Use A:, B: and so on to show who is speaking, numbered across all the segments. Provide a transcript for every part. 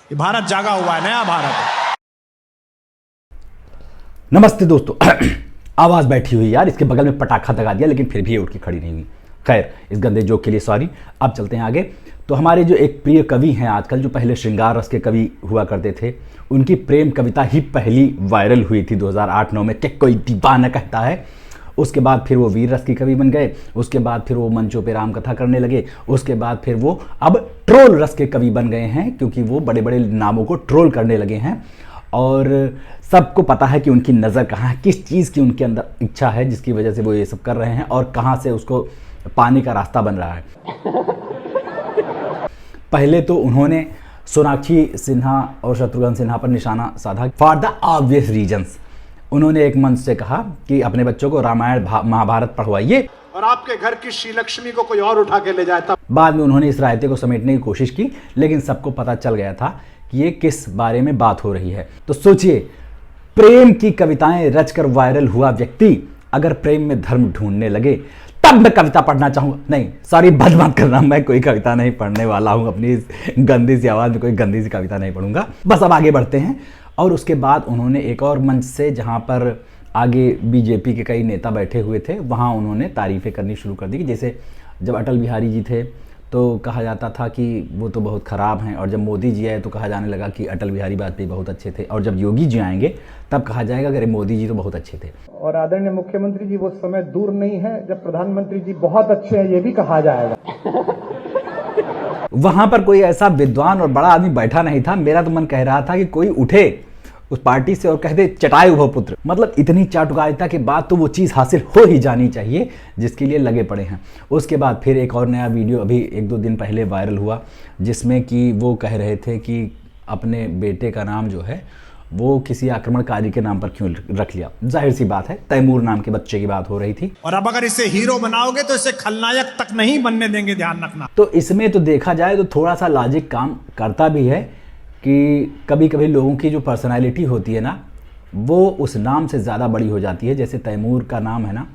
A: ये भारत जागा हुआ है, नया भारत।
B: नमस्ते दोस्तों। आवाज बैठी हुई यार, इसके बगल में पटाखा दगा दिया लेकिन फिर भी उठ के खड़ी नहीं हुई। खैर, इस गंदे जोक के लिए सॉरी। अब चलते हैं आगे। तो हमारे जो एक प्रिय कवि हैं आजकल, जो पहले श्रृंगार रस के कवि हुआ करते थे, उनकी प्रेम कविता ही पहली वायरल हुई थी 2008-9 में, कि कोई दीवाना कहता है। उसके बाद फिर वो वीर रस की कवि बन गए, उसके बाद फिर वो मंचों पे राम कथा करने लगे, उसके बाद फिर वो अब ट्रोल रस के कवि बन गए हैं, क्योंकि वो बड़े बड़े नामों को ट्रोल करने लगे हैं। और सबको पता है कि उनकी नज़र कहाँ है, किस चीज़ की उनके अंदर इच्छा है जिसकी वजह से वो ये सब कर रहे हैं, और कहाँ से उसको पाने का रास्ता बन रहा है। पहले तो उन्होंने सोनाक्षी सिन्हा और शत्रुघ्न सिन्हा पर निशाना साधा फॉर द ऑब्वियस रीजंस। उन्होंने एक मंच से कहा कि अपने बच्चों को रामायण महाभारत पढ़वाइए
A: और आपके घर की श्री लक्ष्मी को कोई और उठा के ले जाए तब।
B: बाद में उन्होंने इस रायते को समेटने की कोशिश की, लेकिन सबको पता चल गया था कि ये किस बारे में बात हो रही है। तो सोचिए, प्रेम की कविताएं रचकर वायरल हुआ व्यक्ति अगर प्रेम में धर्म ढूंढने लगे, तब मैं कविता पढ़ना चाहूंगा। नहीं सॉरी, बद मत करना, मैं कोई कविता नहीं पढ़ने वाला हूं। अपनी इस गंदी सी आवाज़ में कोई गंदी सी कविता नहीं पढ़ूंगा। बस अब आगे बढ़ते हैं। और उसके बाद उन्होंने एक और मंच से, जहां पर आगे बीजेपी के कई नेता बैठे हुए थे, वहां उन्होंने तारीफ़ें करनी शुरू कर दी। कि जैसे जब अटल बिहारी जी थे तो कहा जाता था कि वो तो बहुत ख़राब हैं, और जब मोदी जी आए तो कहा जाने लगा कि अटल बिहारी वाजपेयी बहुत अच्छे थे, और जब योगी जी आएंगे तब कहा जाएगा कि अरे मोदी जी तो बहुत अच्छे थे।
C: और आदरणीय मुख्यमंत्री जी, वो समय दूर नहीं है जब प्रधानमंत्री जी बहुत अच्छे हैं, ये भी कहा जाएगा।
B: वहां पर कोई ऐसा विद्वान और बड़ा आदमी बैठा नहीं था। मेरा तो मन कह रहा था कि कोई उठे उस पार्टी से और कह दे चटाई उभो पुत्र। मतलब इतनी चाटुकारिता के बाद तो वो चीज़ हासिल हो ही जानी चाहिए जिसके लिए लगे पड़े हैं। उसके बाद फिर एक और नया वीडियो अभी 1-2 दिन पहले वायरल हुआ, जिसमें कि वो कह रहे थे कि अपने बेटे का नाम जो है वो किसी आक्रमणकारी के नाम पर क्यों रख लिया। जाहिर सी बात है, तैमूर नाम के बच्चे की बात हो रही थी।
A: और अब अगर इसे हीरो बनाओगे तो इसे खलनायक तक नहीं बनने देंगे, ध्यान रखना।
B: तो इसमें तो देखा जाए तो थोड़ा सा लॉजिक काम करता भी है कि कभी कभी लोगों की जो पर्सनालिटी होती है ना, वो उस नाम से ज़्यादा बड़ी हो जाती है। जैसे तैमूर का नाम है ना,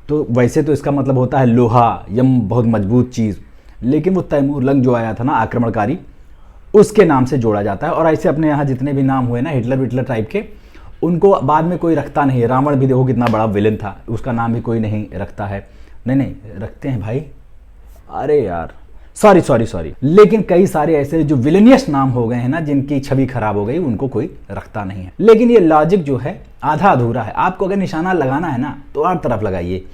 B: तो वैसे तो इसका मतलब होता है लोहा या बहुत मजबूत चीज़, लेकिन वो तैमूर लंग जो आया था ना, आक्रमणकारी, उसके नाम से जोड़ा जाता है। और ऐसे अपने यहाँ जितने भी नाम हुए ना हिटलर टाइप के, उनको बाद में कोई रखता नहीं है। रावण भी देखो कितना बड़ा विलन था, उसका नाम भी कोई नहीं रखता है। नहीं रखते हैं भाई, अरे यार सॉरी। लेकिन कई सारे ऐसे जो विलेनियस नाम हो गए हैं ना, जिनकी छवि खराब हो गई, उनको कोई रखता नहीं है। लेकिन ये लॉजिक जो है आधा अधूरा है। आपको अगर निशाना लगाना है ना तो और तरफ लगाइए।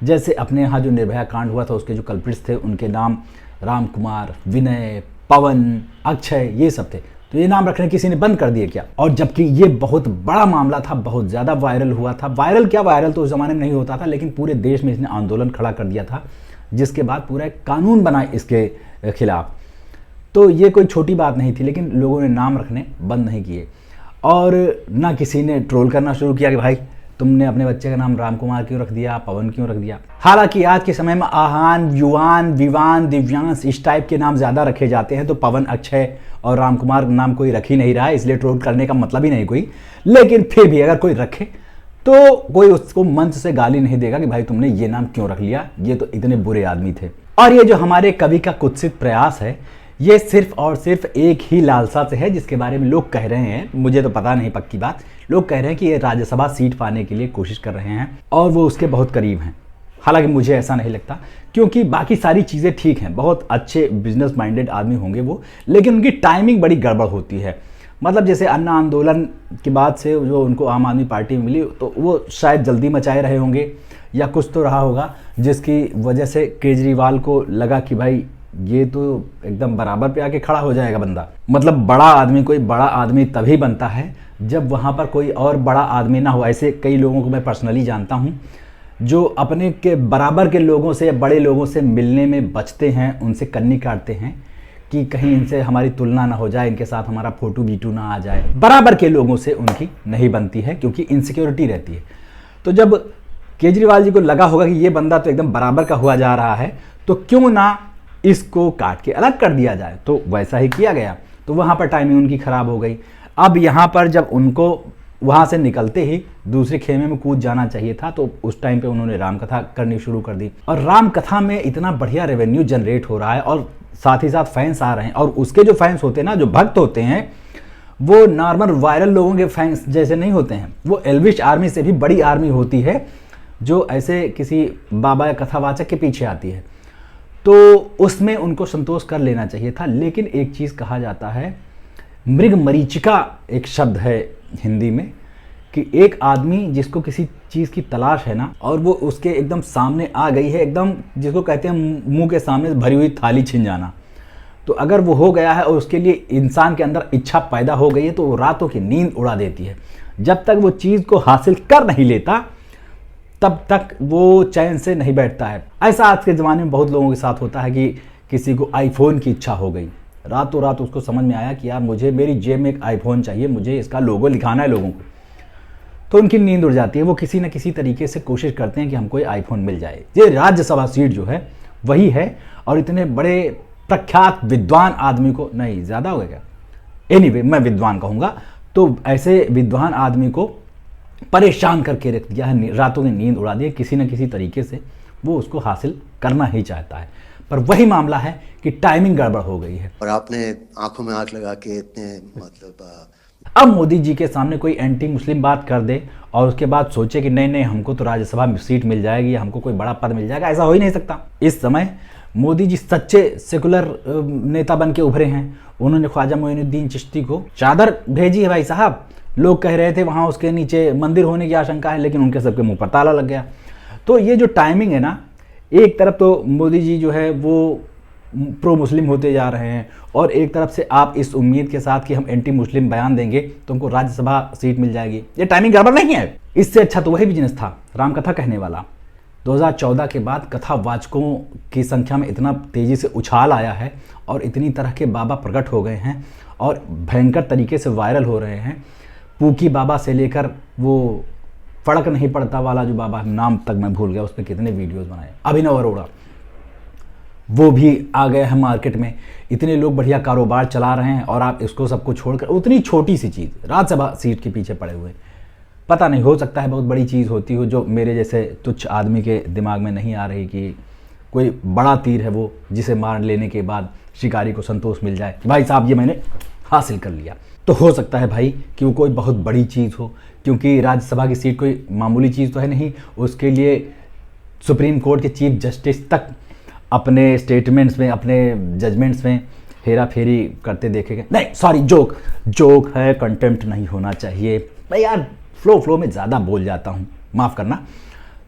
B: जैसे अपने यहाँ जो निर्भया कांड हुआ था, उसके जो कल्प्रिट्स थे उनके नाम राम कुमार, विनय, पवन, अक्षय, ये सब थे। तो ये नाम रखने किसी ने बंद कर दिए क्या? और जबकि ये बहुत बड़ा मामला था, बहुत ज़्यादा वायरल हुआ था। वायरल तो उस ज़माने में नहीं होता था, लेकिन पूरे देश में इसने आंदोलन खड़ा कर दिया था, जिसके बाद पूरा एक कानून बना इसके खिलाफ। तो ये कोई छोटी बात नहीं थी, लेकिन लोगों ने नाम रखने बंद नहीं किए। और ना किसी ने ट्रोल करना शुरू किया कि भाई तुमने अपने बच्चे का नाम राम कुमार क्यों रख दिया, पवन क्यों रख दिया। हालांकि आज के समय में आहान, युवान, विवान, दिव्यांश, इस टाइप के नाम ज़्यादा रखे जाते हैं, तो पवन, अक्षय और राम कुमार नाम कोई रख ही नहीं रहा है, इसलिए ट्रोल करने का मतलब ही नहीं कोई। लेकिन फिर भी अगर कोई रखे तो कोई उसको मंच से गाली नहीं देगा कि भाई तुमने ये नाम क्यों रख लिया, ये तो इतने बुरे आदमी थे। और ये जो हमारे कवि का कुत्सित प्रयास है, ये सिर्फ और सिर्फ एक ही लालसा से है, जिसके बारे में लोग कह रहे हैं, मुझे तो पता नहीं पक्की बात, लोग कह रहे हैं कि ये राज्यसभा सीट पाने के लिए कोशिश कर रहे हैं और वो उसके बहुत करीब हैं। हालांकि मुझे ऐसा नहीं लगता, क्योंकि बाकी सारी चीज़ें ठीक हैं, बहुत अच्छे बिजनेस माइंडेड आदमी होंगे वो, लेकिन उनकी टाइमिंग बड़ी गड़बड़ होती है। मतलब जैसे अन्ना आंदोलन के बाद से जो उनको आम आदमी पार्टी में मिली, तो वो शायद जल्दी मचाए रहे होंगे या कुछ तो रहा होगा, जिसकी वजह से केजरीवाल को लगा कि भाई ये तो एकदम बराबर पे आके खड़ा हो जाएगा बंदा। मतलब बड़ा आदमी, कोई बड़ा आदमी तभी बनता है जब वहाँ पर कोई और बड़ा आदमी ना हो। ऐसे कई लोगों को मैं पर्सनली जानता हूँ जो अपने के बराबर के लोगों से या बड़े लोगों से मिलने में बचते हैं, उनसे कन्नी काटते हैं कि कहीं इनसे हमारी तुलना ना हो जाए, इनके साथ हमारा फोटो वीटू ना आ जाए। बराबर के लोगों से उनकी नहीं बनती है, क्योंकि इनसिक्योरिटी रहती है। तो जब केजरीवाल जी को लगा होगा कि ये बंदा तो एकदम बराबर का हुआ जा रहा है, तो क्यों ना इसको काट के अलग कर दिया जाए, तो वैसा ही किया गया। तो वहाँ पर टाइमिंग उनकी ख़राब हो गई। अब यहाँ पर जब उनको वहाँ से निकलते ही दूसरे खेमे में कूद जाना चाहिए था, तो उस टाइम पे उन्होंने रामकथा करनी शुरू कर दी। और रामकथा में इतना बढ़िया रेवेन्यू जनरेट हो रहा है और साथ ही साथ फैंस आ रहे हैं, और उसके जो फैंस होते हैं ना, जो भक्त होते हैं, वो नॉर्मल वायरल लोगों के फैंस जैसे नहीं होते हैं। वो एल्विश आर्मी से भी बड़ी आर्मी होती है जो ऐसे किसी बाबा या कथावाचक के पीछे आती है। तो उसमें उनको संतोष कर लेना चाहिए था। लेकिन एक चीज़ कहा जाता है, मृग मरीचिका एक शब्द है हिंदी में, कि एक आदमी जिसको किसी चीज़ की तलाश है ना, और वो उसके एकदम सामने आ गई है, एकदम जिसको कहते हैं मुंह के सामने भरी हुई थाली छिन जाना, तो अगर वो हो गया है और उसके लिए इंसान के अंदर इच्छा पैदा हो गई है, तो वो रातों की नींद उड़ा देती है। जब तक वो चीज़ को हासिल कर नहीं लेता तब तक वो चैन से नहीं बैठता है। ऐसा आज के ज़माने में बहुत लोगों के साथ होता है कि किसी को आईफोन की इच्छा हो गई, रातों रात उसको समझ में आया कि यार मुझे मेरी जेब में एक आईफोन चाहिए, मुझे इसका लोगो लिखाना है लोगों को, तो उनकी नींद उड़ जाती है। वो किसी न किसी तरीके से कोशिश करते हैं कि हमको ये आईफोन मिल जाए। ये राज्यसभा सीट जो है वही है, और इतने बड़े प्रख्यात विद्वान आदमी को, नहीं ज़्यादा हो गया, एनीवे मैं विद्वान कहूँगा, तो ऐसे विद्वान आदमी को परेशान करके रख दिया है, रातों की नींद उड़ा दी है। किसी न किसी तरीके से वो उसको हासिल करना ही चाहता है, पर वही मामला है कि टाइमिंग गड़बड़ हो गई है।
D: और आपने आंखों में आंख लगा के इतने मतलब
B: अब मोदी जी के सामने कोई एंटी मुस्लिम बात कर दे और उसके बाद सोचे कि नहीं नहीं हमको तो राज्यसभा में सीट मिल जाएगी, हमको कोई बड़ा पद मिल जाएगा, ऐसा हो ही नहीं सकता। इस समय मोदी जी सच्चे सेकुलर नेता बन के उभरे हैं। उन्होंने ख्वाजा मोइनुद्दीन चिश्ती को चादर भेजी है भाई साहब। लोग कह रहे थे वहाँ उसके नीचे मंदिर होने की आशंका है, लेकिन उनके सबके मुंह पर ताला लग गया। तो ये जो टाइमिंग है ना, एक तरफ तो मोदी जी जो है वो प्रो मुस्लिम होते जा रहे हैं, और एक तरफ से आप इस उम्मीद के साथ कि हम एंटी मुस्लिम बयान देंगे तो हमको राज्यसभा सीट मिल जाएगी। ये टाइमिंग गड़बड़ नहीं है। इससे अच्छा तो वही बिजनेस था, रामकथा कहने वाला। 2014 के बाद कथावाचकों की संख्या में इतना तेज़ी से उछाल आया है और इतनी तरह के बाबा प्रकट हो गए हैं और भयंकर तरीके से वायरल हो रहे हैं। पूकी बाबा से लेकर वो फड़क नहीं पड़ता वाला जो बाबा, नाम तक मैं भूल गया, उस पर कितने वीडियोस बनाए। अभिनव अरोड़ा वो भी आ गए हैं मार्केट में। इतने लोग बढ़िया कारोबार चला रहे हैं और आप इसको सबको छोड़कर उतनी छोटी सी चीज़ राज्यसभा सीट के पीछे पड़े हुए। पता नहीं, हो सकता है बहुत बड़ी चीज़ होती हो जो मेरे जैसे तुच्छ आदमी के दिमाग में नहीं आ रही, कि कोई बड़ा तीर है वो जिसे मार लेने के बाद शिकारी को संतोष मिल जाए। भाई साहब ये मैंने हासिल कर लिया। तो हो सकता है भाई कि वो कोई बहुत बड़ी चीज़ हो, क्योंकि राज्यसभा की सीट कोई मामूली चीज़ तो है नहीं। उसके लिए सुप्रीम कोर्ट के चीफ जस्टिस तक अपने स्टेटमेंट्स में, अपने जजमेंट्स में हेरा फेरी करते देखे गए। नहीं सॉरी, जोक है, कंटेम्प्ट नहीं होना चाहिए। मैं यार फ्लो में ज़्यादा बोल जाता हूँ, माफ़ करना।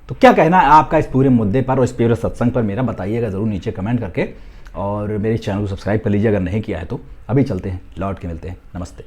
B: तो क्या कहना है आपका इस पूरे मुद्दे पर और इस पूरे सत्संग पर, मेरा बताइएगा ज़रूर नीचे कमेंट करके, और मेरे चैनल को सब्सक्राइब कर लीजिए अगर नहीं किया है तो। अभी चलते हैं, लौट के मिलते हैं, नमस्ते।